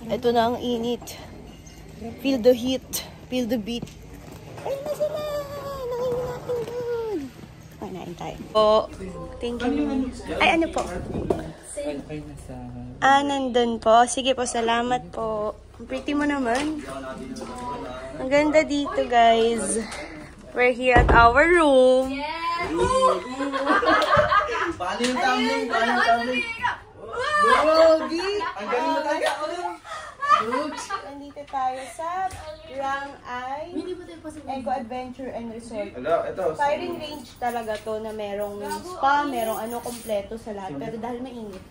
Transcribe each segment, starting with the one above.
Ito na ang init. Feel the heat. Feel the beat. Ayun na sila! Nakain natin doon. Kain tayo. Po. Thank you. Ay, ano po? Nandun po. Sige po, salamat po. Ang pretty mo naman. Ang ganda dito, guys. We're here at our room. Yes! Paano yung tumbling? Paano yung tumbling? Yogi! Ang galing mo talaga. Nandito tayo sa Rang-Ai Eco Adventure and Resort. Firing range talaga to na merong spa, merong ano, kompleto sa lahat. Pero dahil mainit.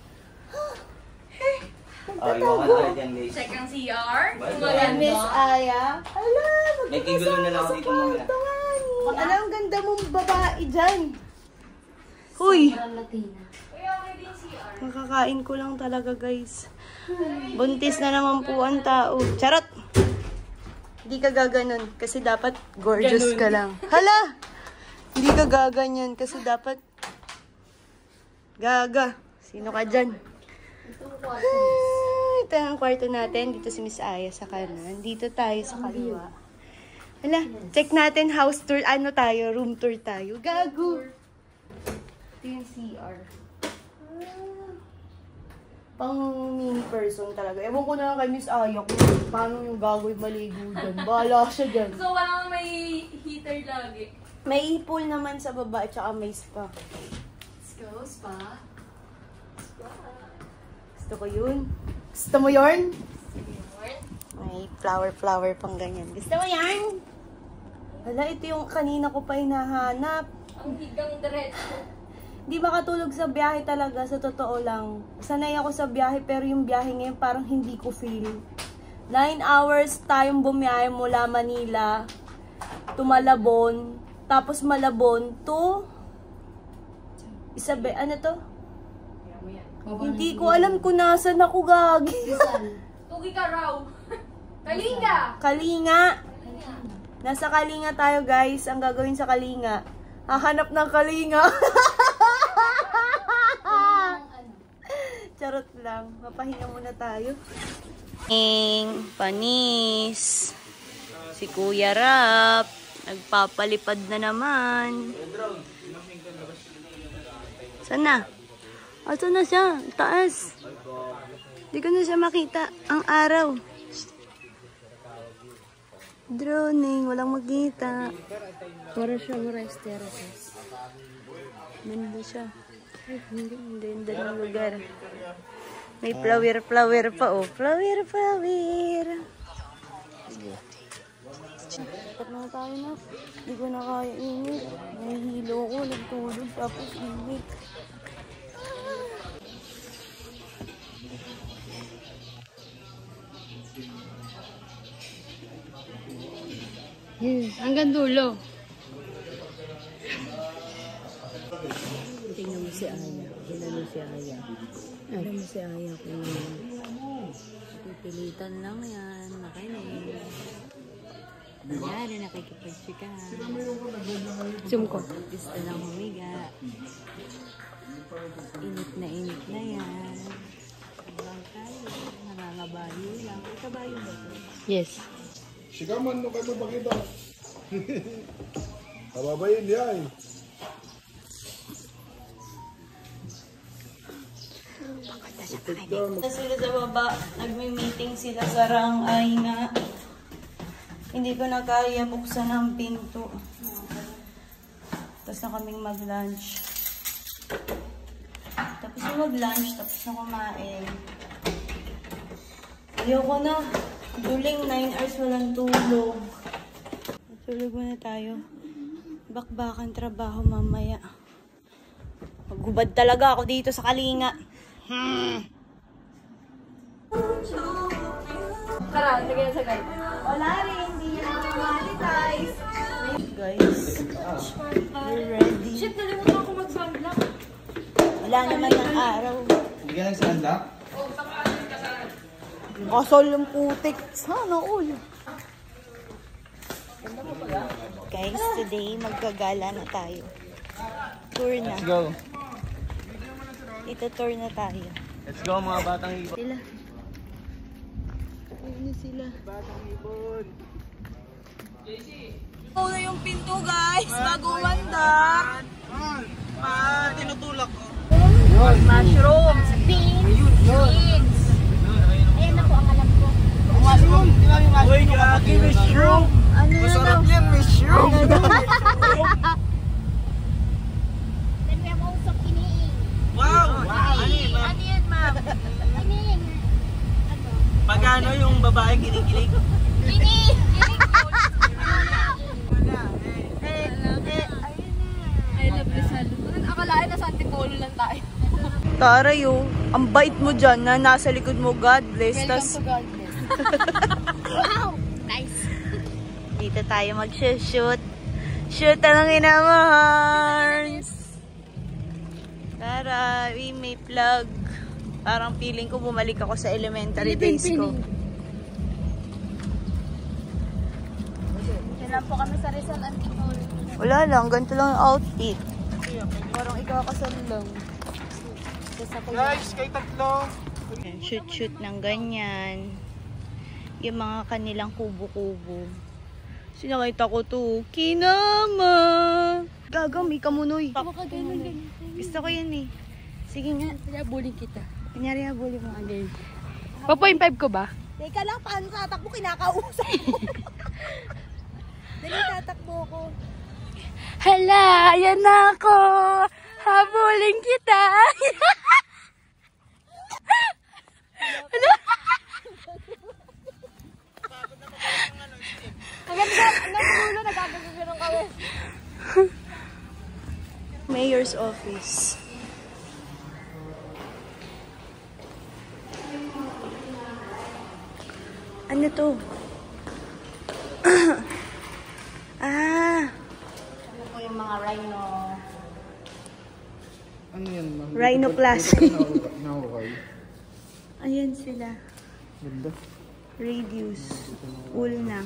Check ang CR. Miss Aya. Hala, Nagkigulo na lang ako dito mamaya. Ano ang ganda mong babae dyan? Huy! Makakain ko lang talaga, guys. Buntis na naman po ang tao. Charot! Hindi ka gaganon kasi dapat gorgeous ka lang. Hala! Hindi ka gaganyan kasi dapat gaga. Sino ka dyan? Ito ang kwarto natin. Dito si Miss Aya sa kanan. Dito tayo sa kaliwa. Hala, check natin house tour. Ano tayo? Room tour tayo. Gago! Ito yung CR. Pang mini person talaga. Ewan ko na lang kay Miss Aya kung paano yung gagawin maligo dyan. Bahala siya dyan. So, walang may heater lagi. May pool naman sa baba at saka may spa. Let's go, spa. Gusto ko yun. Gusto mo yun? May flower pang ganyan. Gusto mo yan? Hala, ito yung kanina ko pa hinahanap. Ang higang diretso. Di makatulog sa biyahe talaga, sa totoo lang. Sanay ako sa biyahe, pero yung biyahe ngayon parang hindi ko feel. 9 hours tayong bumiyahe mula Manila to Malabon. Tapos Malabon to Isabela. Ano to? Hindi ko alam kung nasan ako, gagi. Tugi ka raw. Kalinga! Kalinga. Nasa Kalinga tayo, guys. Ang gagawin sa Kalinga, hahanap ng Kalinga. Charot lang. Mapahinga muna tayo. Panis. Si Kuya Rap. Nagpapalipad na naman. Saan na? Ato na siya. Taas. Hindi ko na siya makita. Ang araw. Droning. Walang makita. Para siyang restaurant. Ganda siya. Hindi ng lugar. May flower pa, oh. Flower. Dapat na tayo na. Hindi ko na kaya init. Nahihilo ko, nagtulog, tapos init. Hanggang dulo. Tingnan mo si Aya. Tingnan mo si Aya kung pipilitan lang yan. Makinig. Nangyari, nakikipagsikan. Zoom ko. Gusto lang humiga. Init na yan. Hanggang tayo. Nangangabayo lang. May kabayo ba ito? Yes. Sigaman no kayo bakita. Kababayin yan. Sila sa baba, nagme-meeting sila sa Rang-Ai na hindi ko na kaya buksan ang pinto. Tapos na kaming mag-lunch. Tapos na mag-lunch, tapos na kumain. Ayoko na. Duling 9 hours walang tulog. Tulog muna tayo. Bakbakan trabaho mamaya. Maghubad talaga ako dito sa Kalinga. Tara, sige na sagay. Wala rin, hindi yan monetize. Guys, we're ready. Shit, nalimutan ako mag-sunblock. Wala naman ng araw. Hindi ka nagsahandla? Oh, saka ano yung kasal? Kasol yung putik. Sana all. Guys, today maggagala na tayo. Tour na. Let's go. Ito tour na tayo. Let's go mga batang iba. Sila. sila. Batang ibon. Oh, na yung pinto guys, bago umandar. Tinutulak ko. Mushrooms, beans. Ayan na po ang alam ko. Mushroom! Uy, grabe, mushroom! Masarap yan, mushroom! Then we have also kiniing. Wow! Ano yan, ma'am? Kiniing. Ano? Magkano yung babae kinikilig? Kiniing! I love Rizal. Akalain na sa Antipolo lang tayo. Taray oh, ang bait mo dyan na nasa likod mo, God bless. Tas, God bless. Wow! Nice. dito tayo mag-shoot. Shoot ang ina mo, Harns. Tara, we may plug. Parang feeling ko bumalik ako sa elementary days ko. Yan lang po kami sa Rizal Antipolo. Wala lang, ganito lang yung outfit. Parang ikakasal lang. Guys, kay tatlo! Shoot ng ganyan. Yung mga kanilang kubo-kubo. Sinakita ko to. Kinama! Gagami ka munoy. Gusto ko yan eh. Sige nga. Pinabuling kita. Kunyari habuli mo. Okay. 4.5 ko ba? Teka lang, paano tatakbo? Kinakausap mo. Dali, tatakbo ko. Hala, ayan na ako. Habulin kita. Mayor's office. Ano to? Ano po yung mga rhino? Ano yan, ma'am? Rhinoplasty. Nahukay. Ayan sila. Ganda. Radius. Ulna.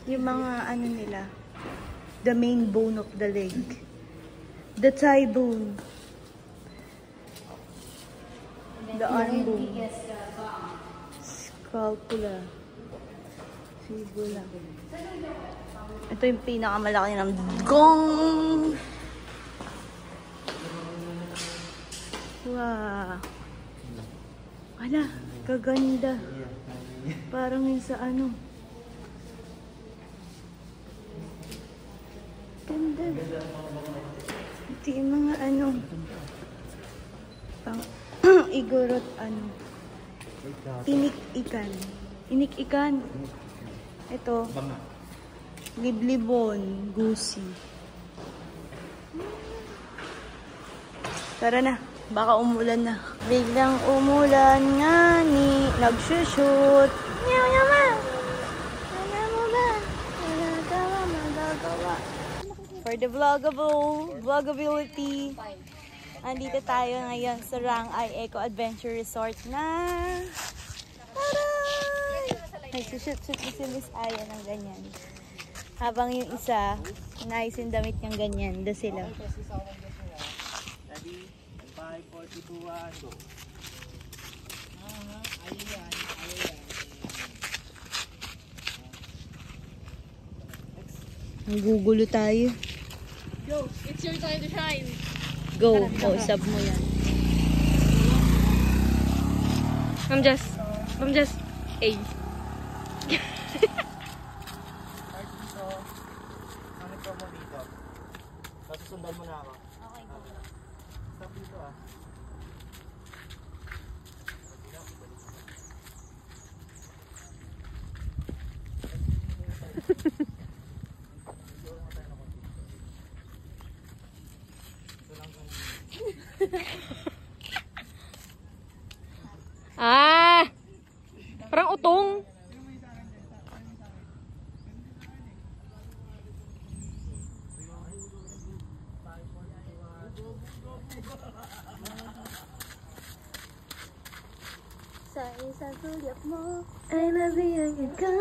Yung mga ano nila. The main bone of the leg. The thigh bone. The arm bone. Scapula. Fibula. Ito yung pinakamalaki ng gong! Wow! Ala, kaganda. Parang yun sa ano. Ganda. Ito yung mga ano. Pang igorot ano. Tinik-ikan. Inik-ikan. Ito. Liblibon. Gusi. Tara na. Baka umulan na. Biglang umulan nga ni. Nagsushoot. Nyaw naman. Ano mo ba? Magagawa. For the vlogability. Andito tayo ngayon sa Rangay Eco Adventure Resort na. Taray! Nagsushoot-shoot si Miss Aya ng ganyan. Habang yung isa, nice yung damit niyang ganyan. Doon sila. Ready? 5, 4, 2, 1, go. Nagugulo tayo. Go, it's your time to shine. Go, kausap mo yan. Ma'am Jess, A. Ano ka mo dito? Susundan mo na ako. Okay, go. Stop dito ah. Parang utong. Sa isang tulip mo ay nabiyagin ka.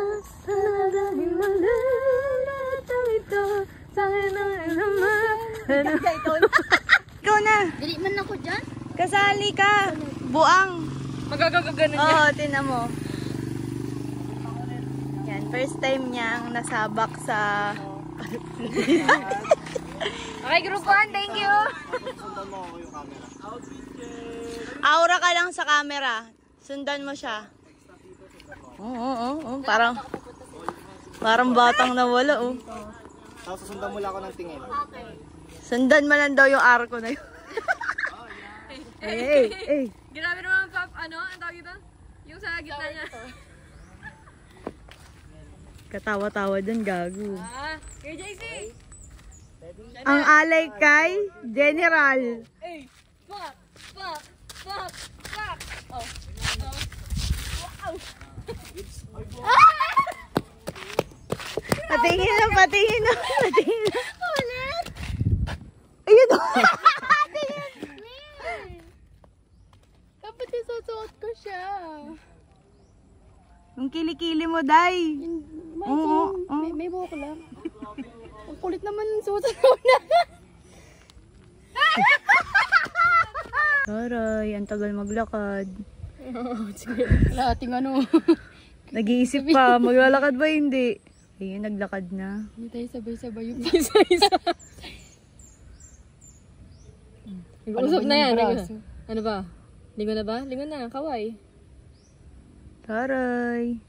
Sanadami malulito ito. Sa'kin ang naman. Ikaw na. Dali man ako dyan. Kasali ka. Buang. Magagaganan Oo, tinan mo. First time niyang nasabak sa... Okay, group 1, thank you. Aura ka lang sa camera. Sundan mo siya. Oo. Parang batang nawala, oh. Tapos susundan mo lang ako ng tingin. Sundan mo lang daw yung arko na yun. Hey. Grabe naman, Pap. Ano? Ang tawag ito? Yung sa gitna niya. Katawa-tawa dun, gago. Kay JC. Ang alay kay General. Pop. Oh. Wow. Patingin na. Ulit. Ayun. Dapat isusuot ko siya. Yung kilikili mo, Day. Oo. May buhok lang. Ang kulit naman ng susunod na. Taray, ang tagal maglakad. Lating ano. Nag-iisip pa, maglalakad ba hindi? Ayun, naglakad na. Hindi tayo sabay-sabay yung isa-isa. Nag-usap na yan. Ano ba? Lingon na ba? Lingon na, kaway. Taray.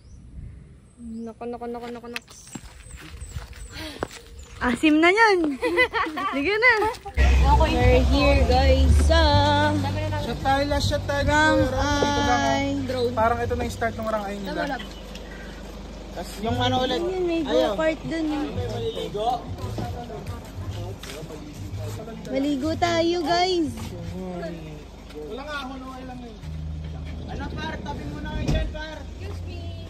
Nako. Asim na yan. Sige na. We're here, guys, sa Shot tayo. Rangay. Parang ito na yung start ng Rangay nila. Tapos yung ano ulit. Ayun, may go-kart dun. Maligo tayo, guys. Wala nga ako, okay lang yun. Ano par, tabi mo na kayo dyan par. Excuse me.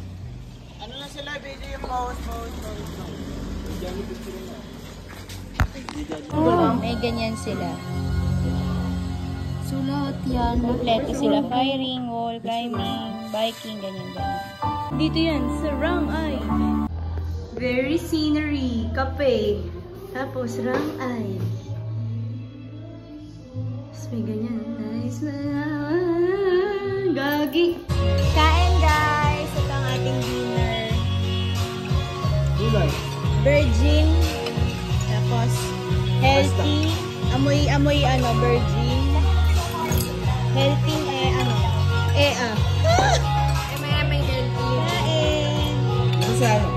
Ano lang sila, video yung pause. May ganyan sila. Sulat yan. Kompleto sila. Firing, wall climbing, biking, ganyan. Dito yan, sa Rangay. Very scenery. Kape. Tapos Rangay. Tapos may ganyan. Nice na. Gagi. Kain, guys. Ito ang ating dinner. Gulay. Virgin. Tapos healthy. Amoy ano, virgin. Healthy May healthy. Kain. Ano sa ano?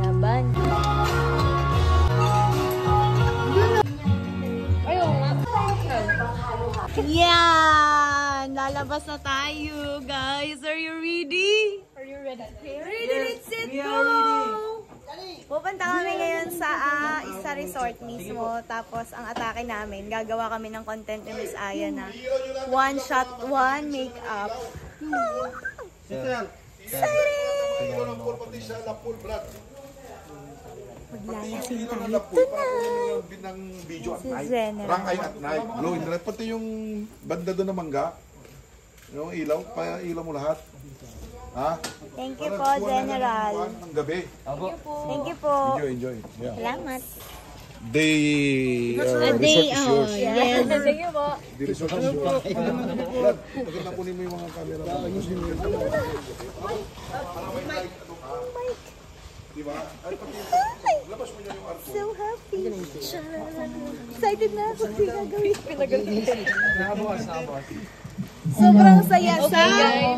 Laban. Ayun nga. Yan! Lalabas na tayo, guys. Are you ready? Are you ready? Ready, let's go! Pupunta kami ngayon sa isa resort mismo. Tapos, ang atake namin, gagawa kami ng content ni Miss Aya na one shot, one makeup. Exciting! Maglalasing tayo tonight. Ng video at Si night. General. Rangay at night. Glow in the light. Pati yung banda doon na mangga. Yung ilaw. Pa-ilaw mo lahat. Ha? Thank you po, General. Ng gabi. Thank you po. Enjoy. Yeah. Salamat. Day, resort is yours. Yes. Thank you po. The resort is yours. Brad, maganda kunin mo yung mga camera mo. Kasi yung ganda mo. Diba? Ay, pati labas mo niya yung arko. So happy. Excited na ako sa gagawin. Nakabukas. Sobrang saya sa...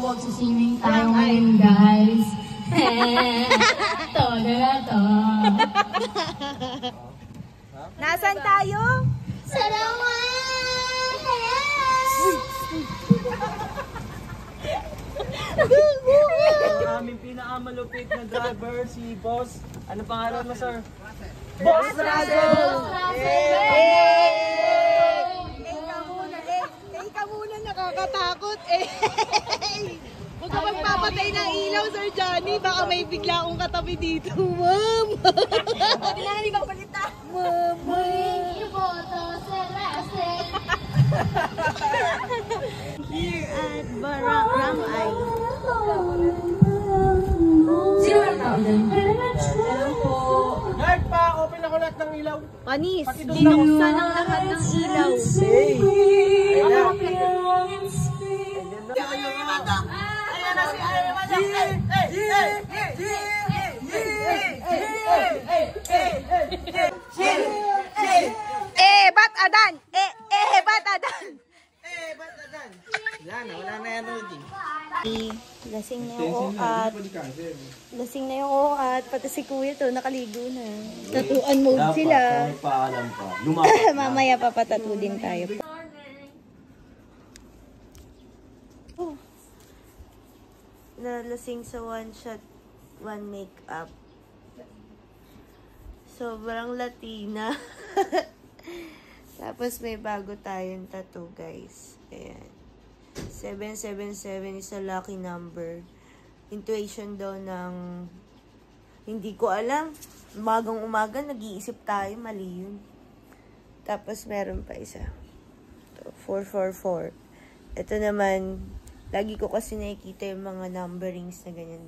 Magsiswimming tayo ngayon, guys. Todo na to. Nasaan tayo? Sa Ang aming pinakamalupit na driver, si Boss. Ano pangalan mo, sir? Boss Russell! Ikaw muna nakakatakot eh. Huwag ka magpapatay ng ilaw, Sir Johnny. Baka may bigla akong katabi dito. Ma'am! Hindi ka palita. Mama! Here at Rangay. Guard pa! Open ako lahat ng ilaw. Panis, dinuksan ang lahat ng ilaw. Hey! Ayan na. Ayan na si Ba't adan? Ba't adan? Wala na yan, Rudy. Lasing na yung uat. Lasing na yung uat. Pati si kuya to, nakaligo na. Tatuan mode sila. Paalam pa. Mamaya papatatu din tayo. Nalasing sa one shot, one makeup. Sobrang Latina. Tapos may bago tayong tattoo, guys. Ayan. 777 is a lucky number. Intuition daw ng... Hindi ko alam. Umagang-umaga, nag-iisip tayo. Mali yun. Tapos meron pa isa. 444. Ito naman, lagi ko kasi nakikita yung mga numberings na ganyan.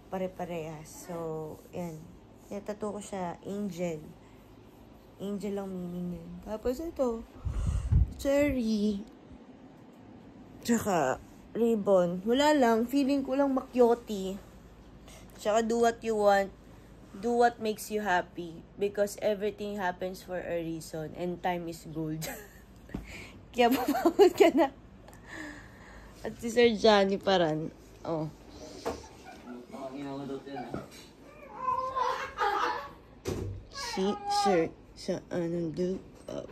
Pare-parehas. So, yan. Tattoo ko siya, Angel. Angel ang meaning yun. Tapos ito, cherry. Tsaka, ribbon. Wala lang. Feeling ko lang makyoti. Tsaka, do what you want. Do what makes you happy. Because everything happens for a reason. And time is gold. Kaya papamod ka na. At si Sir Johnny Paran. Oh. Si Sir saan do up.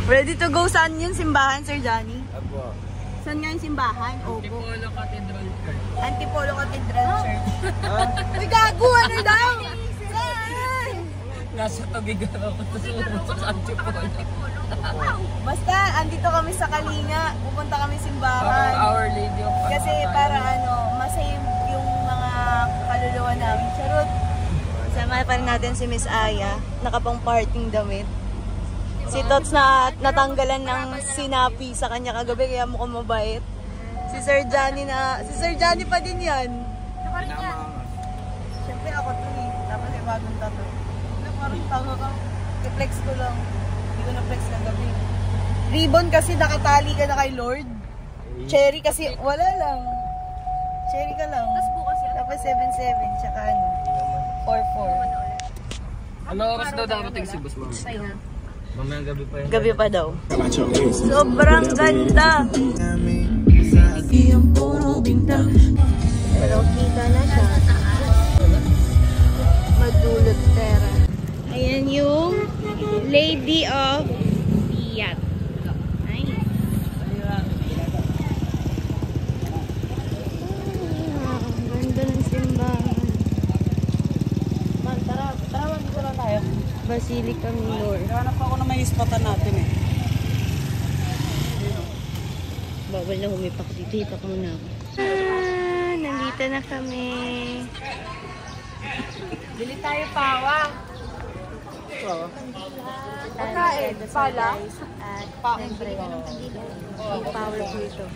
Ready to go saan yun? Simbahan, Sir Johnny? Apo. Saan nga yung simbahan? Antipolo Cathedral Church. Antipolo Cathedral Church. Uy, gago! Ano daw? Saan? Nasa Tubigan ako sa Antipolo. Basta, andito kami sa Kalinga. Pupunta kami simbahan. Our Lady of Kasi para masave yung mga kaluluwa namin. Charot. Sama pa rin natin si Miss Aya. Nakapang parting damit. Si Tots na natanggalan ng sinapi sa kanya kagabi, kaya mukhang mabait. Si Sir Johnny pa din yan. Siyempre ako to eh. Tapos may bagong tattoo. Parang tanga ka. I-flex ko lang. Hindi ko na-flex kagabi. Ribbon kasi nakatali ka na kay Lord. Cherry kasi wala lang. Cherry ka lang. Tapos 7-7. Tsaka 4-4. Ano oras daw darating si Boss Ma'am? Mamayang gabi pa yun. Gabi pa daw. Sobrang ganda. Pero kita na siya. Madulot pera. Ayan yung Lady of Fiat. Nice. Ganda ng simbahan. Tara, dito lang tayo. Basilica Minor. Hanap ako na may ispatan natin eh. Bawal na humipak dito. Hipak muna ako. Nandito na kami. Bili tayo pawa. Pagkain. Pala. At siyempre, powerful ito.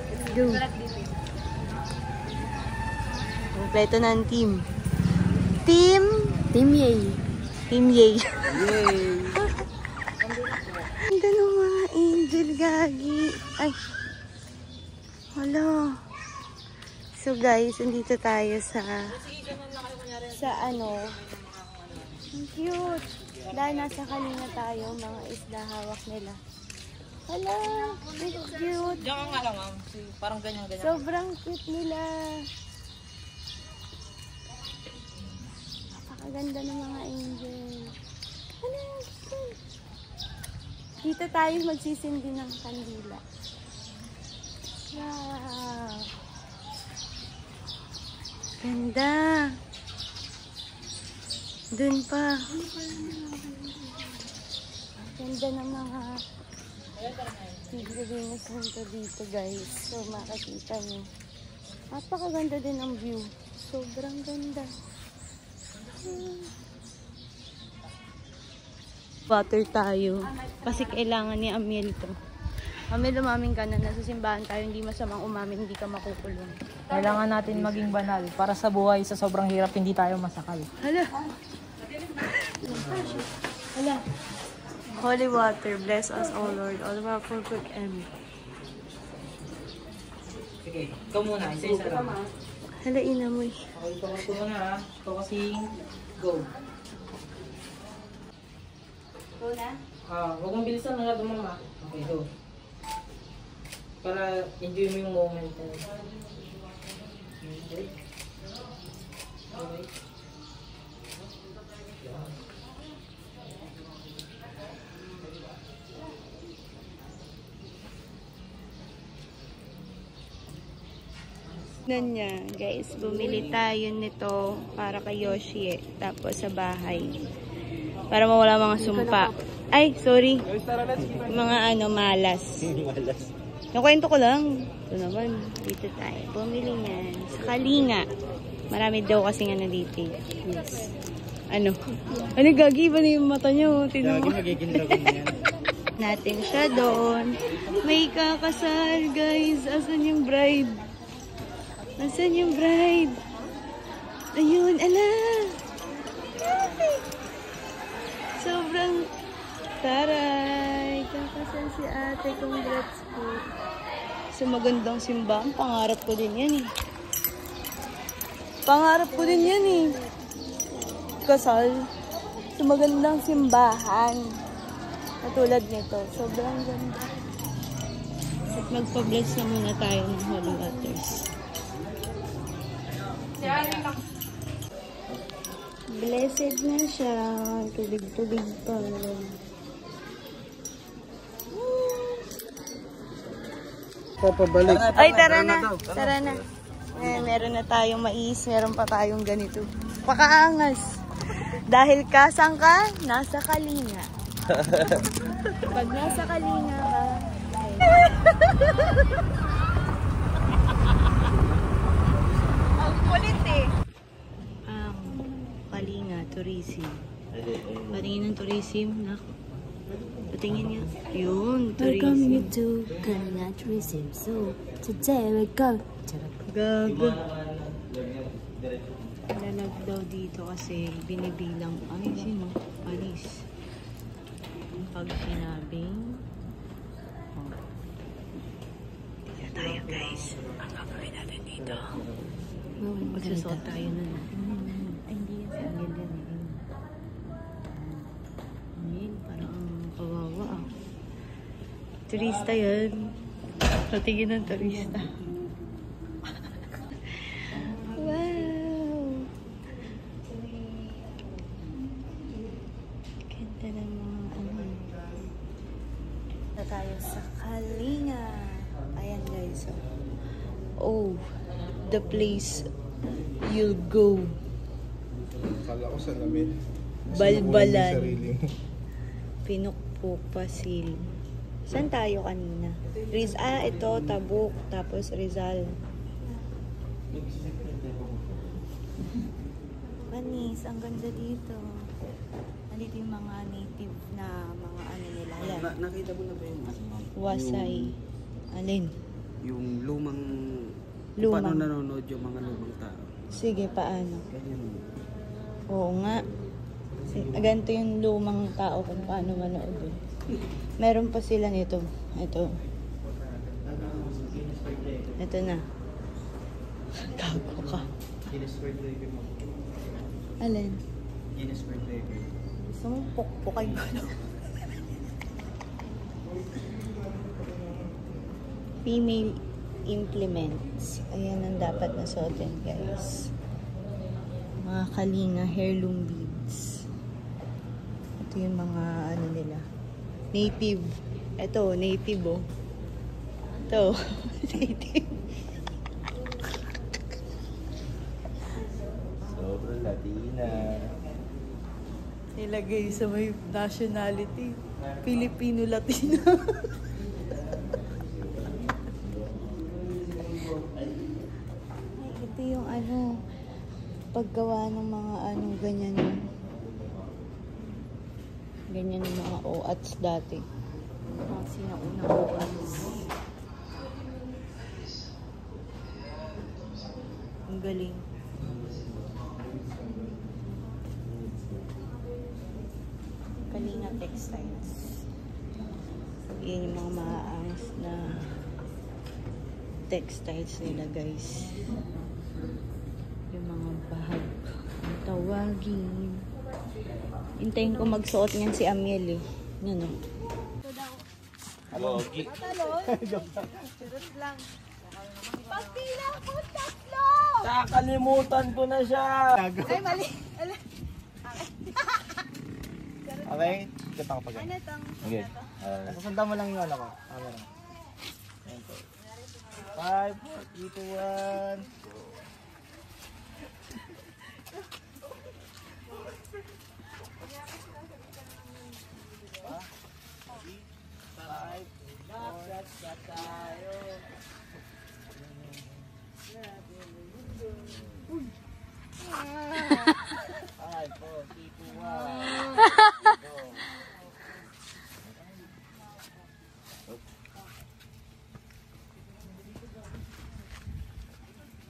Let's go. Kompleto ng team. Team Yay. Team Yay. Ganda ng mga angel, gagi. Ay. Hala. So guys, nandito tayo sa ano. Ang cute. Dahil nasa Kalinga tayo, mga isda hawak nila. Hala, cute. Diyan ka nga lang, ma'am. Parang ganyan-ganyan. Sobrang cute nila. Napakaganda ng mga angel. Ano? Dito tayo magsisindi ng kandila. Wow. Ganda. Dun pa. Ganda ng mga Tigrilinus nito dito, guys. So, makakita nyo. Napakaganda din ang view. Sobrang ganda. Water tayo. Kasi kailangan ni Amiel to. Amiel, umamin ka na. Nasa simbahan tayo. Hindi masamang umamin. Hindi ka makukulong. Kailangan natin maging banal para sa buhay sa sobrang hirap hindi tayo masakal. Hala. Hala. Holy water, bless us, O Lord, all of our perfect end. Sige, ikaw muna. Isa-isa lang. Halain na mo eh. Okay, ikaw muna ha. Ikaw kasing go. Go na? Huwag mong bilisan na natin mama. Okay, go. Para enjoy mo yung moment. Okay. Okay. Niya, guys, bumili tayo nito para kay Yoshi eh. Tapos sa bahay. Para mawala mga sumpa. Ay, sorry. Mga malas. Nakwento ko lang. Ito naman, dito tayo. Bumili niyan. Sa Kalinga. Marami daw kasing dito. Yes. Ano gagi ba na yung mata niyo? Gagi, magiging dragon yan. Natin siya doon. May kakasal, guys. Asan yung bride? Asan yung bride? Ayun, ala! Sobrang taray! Kakasal si ate. Congrats po. Sa magandang simbahan. Pangarap ko din yan eh. Pangarap ko din yan eh. Kasal. Sa magandang simbahan. Katulad nito. Sobrang ganda. At magpa-bless na muna tayo ng holy waters. Blessed na siya. Tulig-tulig pa. Papabalik. Ay, tara na. Tara na. Meron na tayong mais. Meron pa tayong ganito. Pakaangas. Dahil kasang ka, nasa Kalinga. Pag nasa Kalinga ka, ang kulit eh. Kalinga, tourism. Patingin ng tourism. Patingin niya. Yun, tourism. Welcome to Kalinga Tourism. So, today we go. Gago. Lalag daw dito kasi binibilang. Ay, sino? Alis. Pag sinabing dito tayo, guys. Ang gagawin natin dito. Magsusot tayo nun. Ay, hindi yan. Single yan. Ayun, parang kawawa ah. Turista yan. Patingin ng turista. Wow! Ganda ng mga na tayo sa Kalinga. Ayan guys. Oh, the place you'll go. Kala ko sa lamin. Balbalan. Pinukpok Pasil. Saan tayo kanina? Ito, Tabuk, tapos Rizal. Manis, ang ganda dito. Nandito yung mga native na mga nila. Yan. Nakita mo na ba yung Wasay. Alin? Yung lumang... Lumang. Paano nanonood yung mga lumang tao? Sige, paano? Ganyan. Oo nga. Ganito yung lumang tao kung paano manood. Meron pa sila nito. Ito. Ito na. Gago ka. Guinness World Record mo. Alin? Guinness World Record. Gusto mo pukpukan ko na. Female implements. Ayan ang dapat na suotin, guys. Mga Kalinga heirloom beads. Ito yung mga nila. Native. Ito, native oh. Ito, native. Sobrang Latina. Nilagay sa may nationality. Filipino-Latina. Ito yung paggawa ng mga ganyan. Ganyan yung mga OATs dati. Mga sinaunang OATs. Ang galing. Kalinga Textiles. Yan yung mga maaangas na textiles nila, guys. Yung mga bag. Ang tawagin. Hintayin ko magsuot niyan si Amiel eh. Yan o. Logi. Pagpila ko, tatlo! Nakalimutan ko na siya. Ay, mali. Okay? Kita ko pa Ano itong? Okay. Sasundan mo lang yung ano ko. Camera. Ayan po. 5, 4, 3, 2, 1.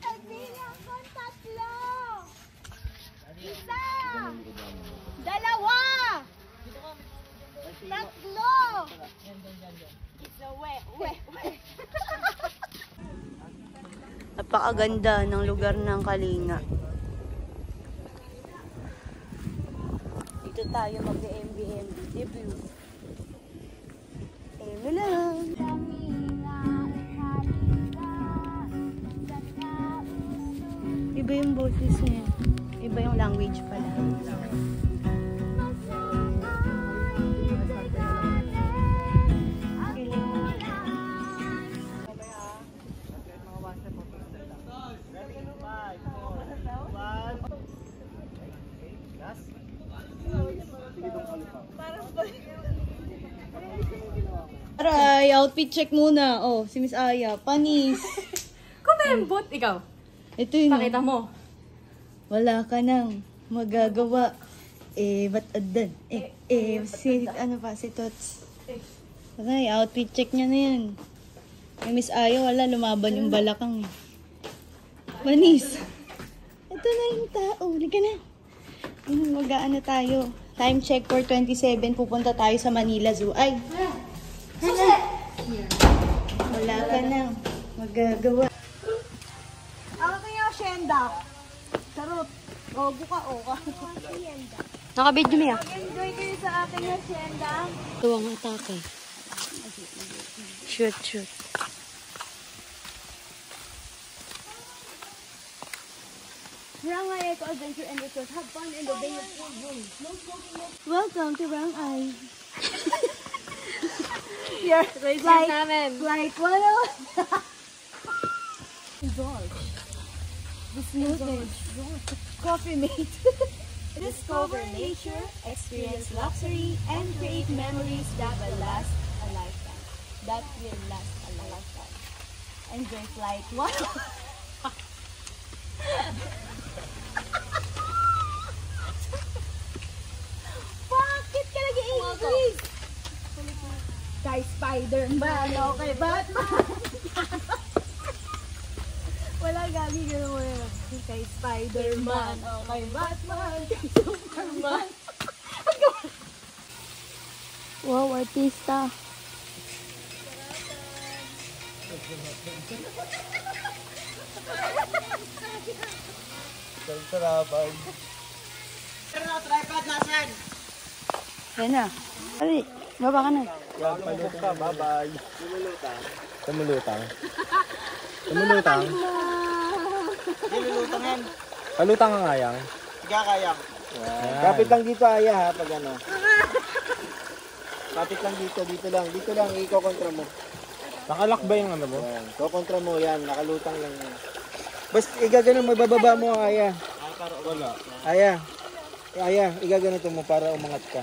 Pagpila ko, tatlo! Isa! Dalawa! Tatlo! Isa, we. Napakaganda ng lugar ng Kalinga. Dito tayo mag-MBMB debut. Lang. Iba yung boses niya. Iba yung language pala. Aray, outfit check muna. Oh, si Miss Aya. Panis. Kumembot, ikaw. Ito yun. Pakita mo. Wala ka nang magagawa. Ba't adan? Si, ano pa, si Tots. Aray, outfit check niya na yan. Yung Miss Aya, wala, lumaban yung balakang. Panis. Ito na yung tao. Halika na. Mag-ano tayo. Time check for 27. Pupunta tayo sa Manila Zoo. Ay! Wala ka nang magagawa. Ako kayo, Shenda. Charot. O, buka o. Nakabidyo niya. Enjoy kayo sa akin na, Shenda. Tuwang atake. Shoot. Rang Eye Eco Adventure and Resort. Have fun in the Bay of Food. Welcome to Rang Eye. Here, Like namin. like what else? George. The smoothness. Coffee mate. Discover nature, experience luxury, and create memories that will last a lifetime. That will last a lifetime. Enjoy flight. What? Bakit ka nag-i-English? Kay Spider-Man, okay, Batman. Wala gagi gano'n mo yun. Kay Spider-Man, okay, Batman. Kay Superman. Wow, artista. Sarapan. Yan na. Ali, baba ka na. Yan, palutang ka. Bye-bye. Tumulutang. Nilulutang yan. Palutang ang ayang. Kayang. Kapit lang dito, Aya, ha, pag ano. Kapit lang dito lang, iko-kontra mo. Nakalak ba yung ano mo? Yan, iko-kontra mo yan, nakalutang lang yan. Basta igagano mo, ibababa mo, Aya. Wala. Aya, igaganito mo para umangat ka.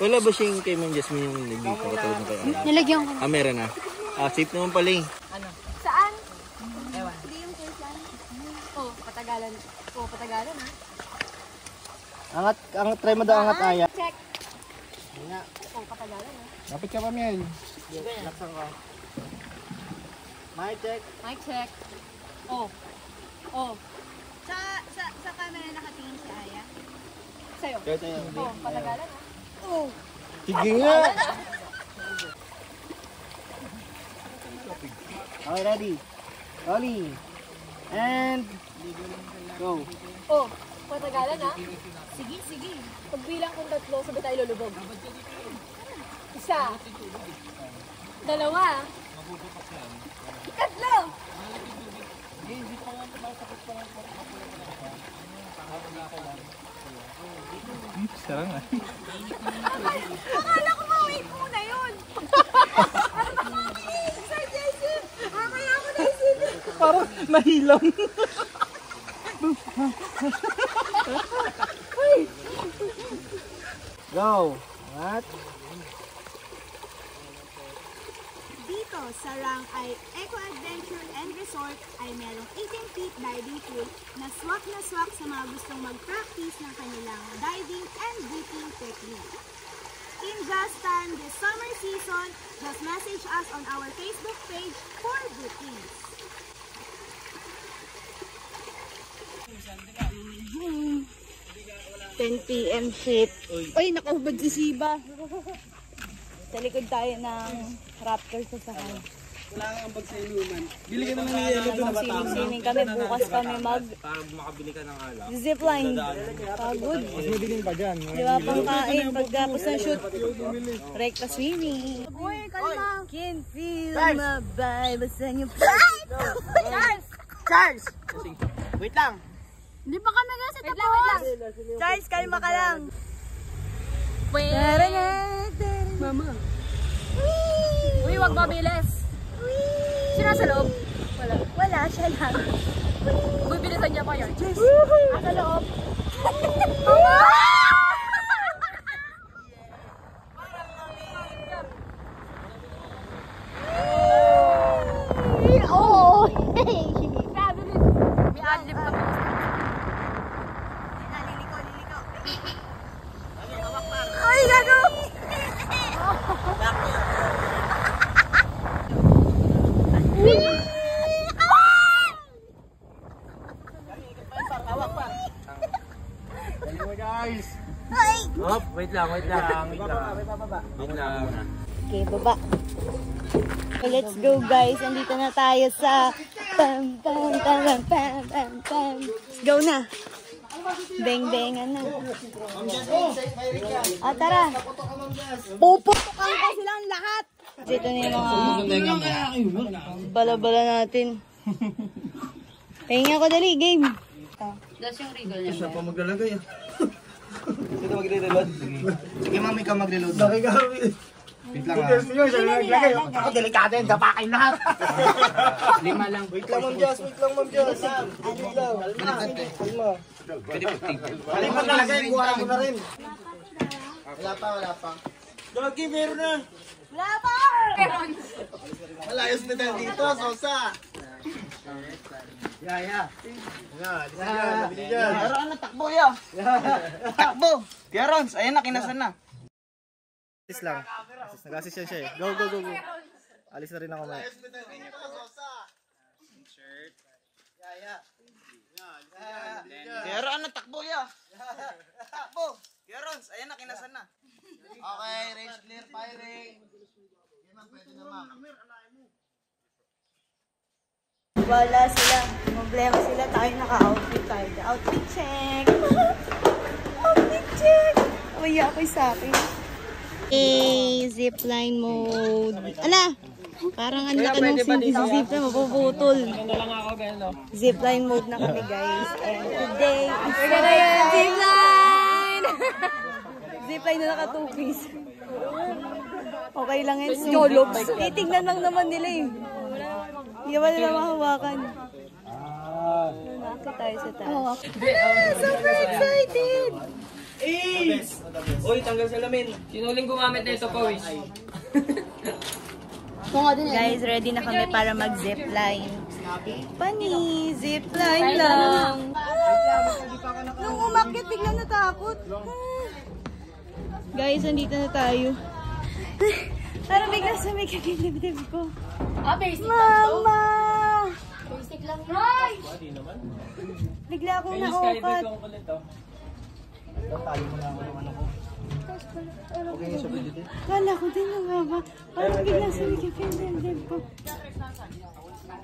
Wala ba siyang kay Ma'am Jasmine yung nag-beat na katulad ng kay Aya? Nilagyan ko. Meron na. Safe naman pala eh. Saan? Ewan. Hindi yung person. Patagalan. Patagalan ha. Angat, try mo daw angat, Aya. Check. Patagalan ha. Kapit ka pa, Miel. Laksan ka. Mic check. Mic check. Sa camera nakatingin si Aya. Sa'yo. Kaya tayo. Patagalan ha. Sige nga. Okay, ready. Rolling. And go. Oh, patagalan ha? Sige, sige. Pagbilang kong 3, sabay tayo lulubog. 1, 2, 3. Sarang ah. Akala ko mawait muna yun. Sir Jason, mamaya ako naisipin. Parang nahilang. Go. What? Dito sa Rangay Eco Adventure and Resort ay merong 18 feet diving pool na swak sa mga gustong mag-practice ng kanilang diving and breathing technique. In just time this summer season, just message us on our Facebook page for bookings. Hmm. 10 p.m. hit. Uy, nakahubad si Siba. Sa likod tayo ng Raptor sa Sahay. Wala kang bag sa inuman. Bili ka naman ng yelo doon na bata. Swimming kami. Bukas kami Para makabili ka ng alak. zipline. Pagod. Mas mabiling pa dyan. Di ba pang kain? Pagkapos ng shoot. Rekta swimming. Uy, kalma! Can feel my vibe. Saan yung Charles! Wait lang. Hindi pa kami kasi tapos! Charles, kalma ka lang. Mama. Uy, wag mabilis. Sino nasa loob? Wala, siya lang. Uy, bilisan niya pa yun. Sa loob. Oh! May adlib pa. Ay, gago! Guys! Hop, wait lang. Okay, baba. So, let's go guys. Andito na tayo sa pam. Let's go na. Beng-bengan na. Tara. Puputukan ko silang lahat. Dito na yung mga bala-bala natin. Pahinga ko dali, game. Siya pa maglalagay ah. Sino magre-reload? Sige ma'am, ikaw magre-reload. Nakikawin. Wait lang ah. Siya naglagay. Ako delikado yun, dapakin lahat. 5 lang. Wait lang ma'am Jazz, Wait lang. Kalma. Kalma na lagay, buha mo na rin. Wala pa. Doggy, meron na. Wala pa! Malayos na tayo dito, Sosa. Yeah. Nabili dyan. Meron na, takbo ya. Takbo. Kuya Rons, ayan na, kinasan na. Alis lang. Nag-assist yan siya eh. Go. Alis na rin ako maya. Shirt. Kuya Rons, takbo ya. Takbo. Kuya Rons, ayan na, kinasan na. Okay, range clear, firing. Yan ma'am, pwede na ma'am. Wala sila. Problema sila. Tayo naka-outfit tayo. Outfit check. Outfit check. Uya ako'y sa akin. Zipline mode. Ala! Parang ano ka nung zipline. Mapuputol. Zipline mode na kami guys. And today is zipline! Zipline na naka 2-piece. Okay lang yan. Jolops. Titignan lang naman nila eh. Hindi ba nila mahawakan? Nakakit tayo sa taas. Super excited! Uy, tanggal salamin. Sinuling gumamit na ito, Pawis. Guys, ready na kami para mag-zipline. Pani, zipline lang. Nung umakyat, biglang natakot. Guys, andito na tayo. Parang biglang sumikip yung dibdib ko. Basic Mama! Basic lang yun. Bigla akong naukat. Tayo mo na ako ng ano ko. Kala ko din nababa. Parang biglang sumikip yung dibdib ko.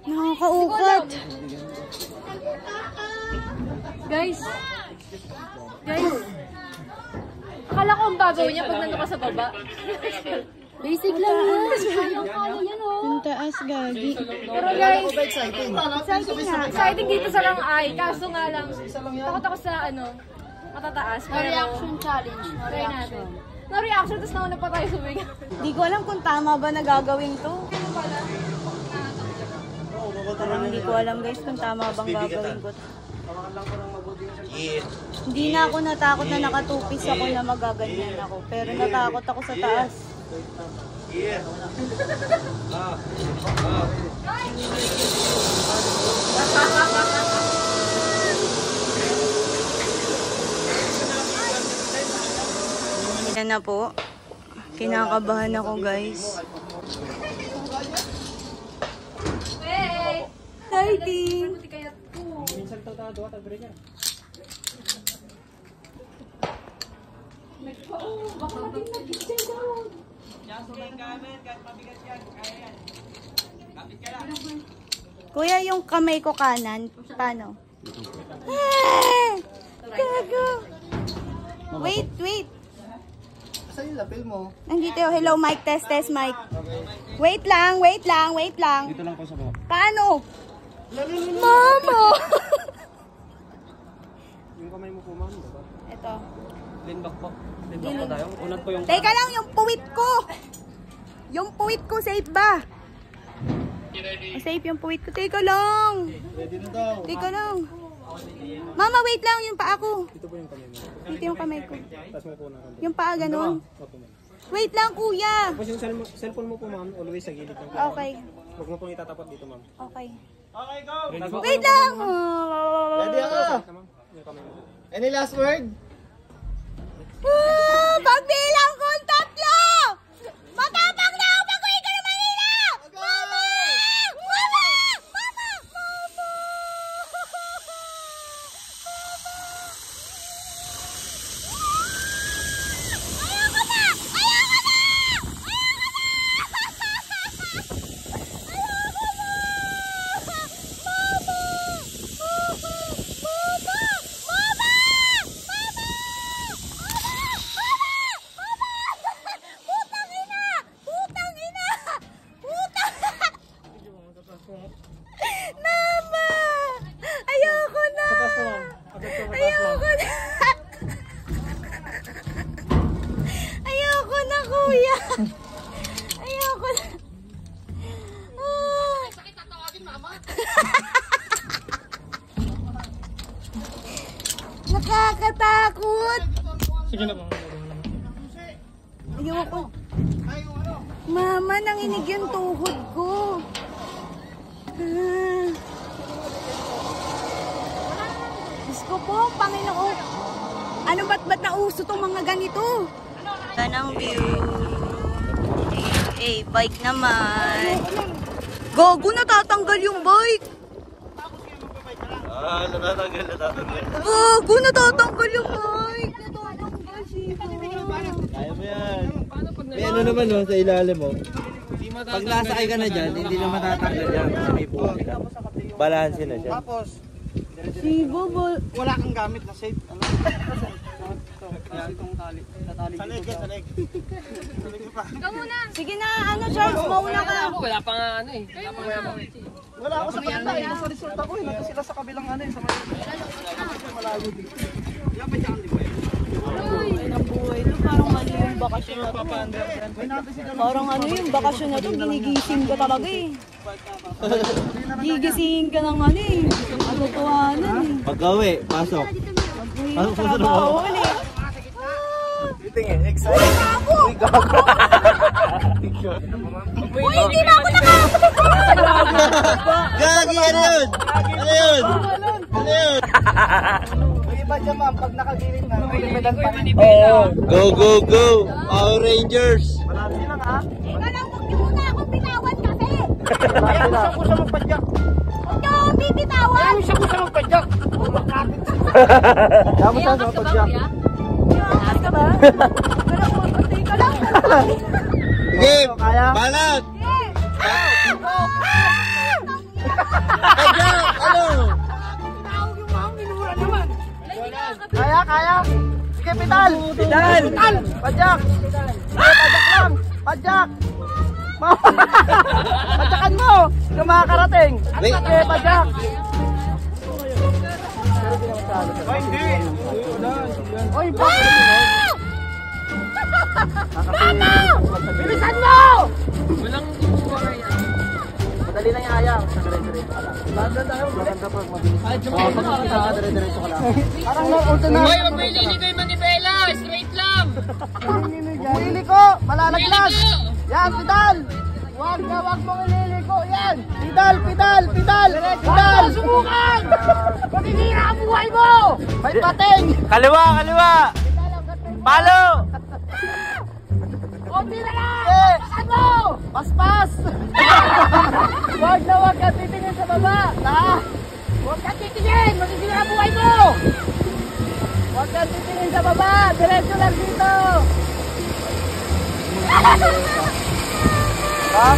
Nakakaukot. Guys. Akala ko ang babaw niya pag nandun ka sa baba. Basic lang yan. Kaya yan oh. Yung taas, gagi. Pero guys, exciting nga. Exciting dito sa Rang I. Kaso nga lang, takot ako sa matataas. No reaction challenge. No Try natin. No reaction, tapos nauna pa tayo sumigaw. Hindi ko alam kung tama ba na gagawin to. Parang hindi ko alam guys kung tama bang gagawin ko. Hindi na ako natakot na nakatupis ako na magaganyan ako. Pero natakot ako sa taas. Yan na po. Kinakabahan ako guys. Exciting! Minsan ito tayo, duwa, tayo niya. Kuya, yung kamay ko kanan, paano? Gago! Wait! Saan yung lapel mo? Nandito yung hello mic, test mic. Wait lang. Dito lang po sa baba. Paano? Mama! Yung kamay mo po, ma'am, diba? Ito. Lean back po. Lean back po tayo. Unat po yung... Teka lang, yung puwit ko! Yung puwit ko, safe ba? Safe yung puwit ko. Teka lang. Ready na daw. Teka lang. Mama, wait lang. Yung paa ko. Dito po yung kamay mo. Dito yung kamay ko. Taas mo po na kamay. Yung paa ganun. Opo, ma'am. Wait lang, kuya. Tapos yung cellphone mo po, ma'am, always sa gilid ng Okay. Huwag mo pong itatapat dito, ma'am. Okay. Okay, go! Wait lang. Ready ako! Yung kamay mo. Any last word? Pagbilang kong 3! Matapang na ako pag-uwi ka ng Manila! Mama! Mama! Mama! Mama! Ayoko na! Ayoko na! Mama! Ayoko na! Ayoko na! Ayoko na, kuya! Ayoko na! Sakit na tawagin, mama! Nakakatakot! Sige na po. Ayoko. Mama, nanginig yung tuhod ko. Diyos ko po, Panginoon. Ano ba't nauso tong mga ganito? Ganang view. Eh, bike naman. Gago, natatanggal yung bike. Natatanggal. Gago, natatanggal yung bike. Kaya mo yan. May ano naman no, sa ilalim mo. Pag nasakay ka na dyan, hindi na matatanggal yan. May buhay ka. Balanse na dyan. Tapos, Si Bobo. wala kang gamit na safe. Ano? Itong tali. Salig. Ikaw muna. Sige na, Charles, mauna ka. Wala pa nga ano eh. Wala ako sa kanila. Sa resort ako. Nandun sila sa kabilang ano eh. Sa malayo din. Yan ba dyan, di ba? Ay, nabuhay to. Parang ano yung bakasyon na to. Parang ano yung bakasyon na to. Ginigising ka talaga eh. Gigising ka ng ano eh. Katotohanan eh. Pag-uwi, pasok. Pasok sa trabaho ulit. Tingin, excited. Uy, gago. Uy, hindi na ako Gagi, ano yun? Ano yun? Ano yun? May iba dyan ma'am, pag nakagilid na, may medal pa rin. Go! Power Rangers! Malapit lang ha? Ika lang, huwag niyo muna akong bitawan kasi. Ayaw ko siya magpadyak. Huwag niyo akong bibitawan. Ayaw ko siya magpadyak. Ayaw mo siya magpadyak. Iyakas ka ba? Sige, balat! Ano? Kaya. Sige, pedal. Pajak. Pajak lang. Pajak. Pajakan mo. Yung makakarating. Sige, pajak. Oy, bakit? Bilisan mo! Walang ibuwa kaya. Madali lang yung ayaw. Maganda pa mabilis. Dire-diretso ka lang. Parang ulto na. Hoy, wag mo ililigoy manibela! Straight lang! Ililiko! Malalaglag! Yan, pedal! Wag mong ililiko! Yan! Pedal! Subukan! Maninira ang buhay mo! May pating! Kaliwa! Palo! Konti na lang! Ano? Paspas! Wag ka titingin sa baba! Huwag ka titingin! Maninira ang buhay mo! Huwag ka titingin sa baba! Diretso lang dito! Ha?